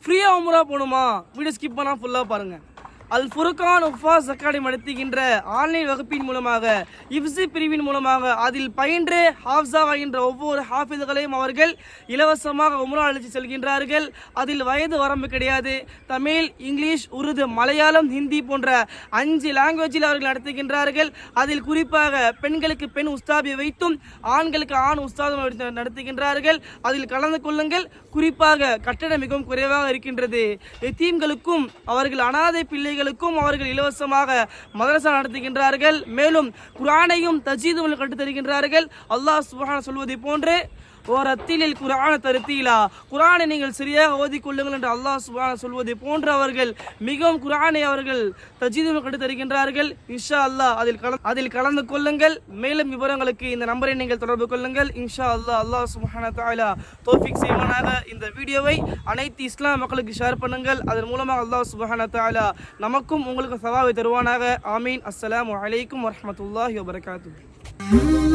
ஃப்ரீயாக உம்ரா போகணுமா? Video skip பண்ணால் ஃபுல்லாக பாருங்கள். அல் ஃபுர்கான் உஃபாஸ் அகாடமி நடத்துகின்ற ஆன்லைன் வகுப்பின் மூலமாக இஃப்ஸி பிரிவின் மூலமாக அதில் பயின்று ஹாஃப்ஸாவாகின்ற ஒவ்வொரு ஹாஃபிதுகளையும் அவர்கள் இலவசமாக உம்ரா அழைத்து செல்கின்றார்கள். அதில் வயது வரம்பு கிடையாது. தமிழ், இங்கிலீஷ், உருது, மலையாளம், ஹிந்தி போன்ற 5 லாங்குவேஜில் அவர்கள் நடத்துகின்றார்கள். அதில் குறிப்பாக பெண்களுக்கு பெண் உஸ்தாபி வைத்தும் ஆண்களுக்கு ஆண் உஸ்தாபி நடத்துகின்றார்கள். அதில் கலந்து கொள்ளுங்கள். குறிப்பாக கட்டணம் மிகவும் குறைவாக இருக்கின்றது. எத்தீம்களுக்கும் அவர்கள் அனாதை பிள்ளைகளுக்கும் அவர்கள் இலவசமாக மதரசா நடத்துகின்றார்கள். மேலும் குர்ஆனையும் தஜ்வீதும் கற்றுத் தருகின்றார்கள். அல்லாஹ் சுப்ஹானஹு சொல்வதை போன்று ஓரத்திலில் குர்ஆன தர்தீலா, குர்ஆனை நீங்கள் சரியாக ஓதிக்கொள்ளுங்கள் என்று அல்லாஹ் சுப்ஹானஹு சொல்வதை போன்று அவர்கள் மிகவும் குர்ஆனை அவர்கள் தஜ்வீதும் கற்றுத் தருகின்றார்கள். இன்ஷா அல்லாஹ் அதில் கலந்து கொள்ளுங்கள். மேலும் விவரங்களுக்கு இந்த நம்பரை நீங்கள் தொடர்பு கொள்ளுங்கள். இன்ஷா அல்லாஹ். அல்லாஹ் சுப்ஹானஹு தஆலா தௌஃபீக் செய்வானாக. இந்த வீடியோவை அனைத்து இஸ்லாம் மக்களுக்கு ஷேர் பண்ணுங்கள். அதன் மூலமாக அல்லாஹ் சுப்ஹானஹு தஆலா நமக்கும் உங்களுக்கு சவாவை தருவானாக. ஆமீன். அஸ்ஸலாமு அலைக்கும் வரஹ்மத்துல்லாஹி வபரகாத்துஹு.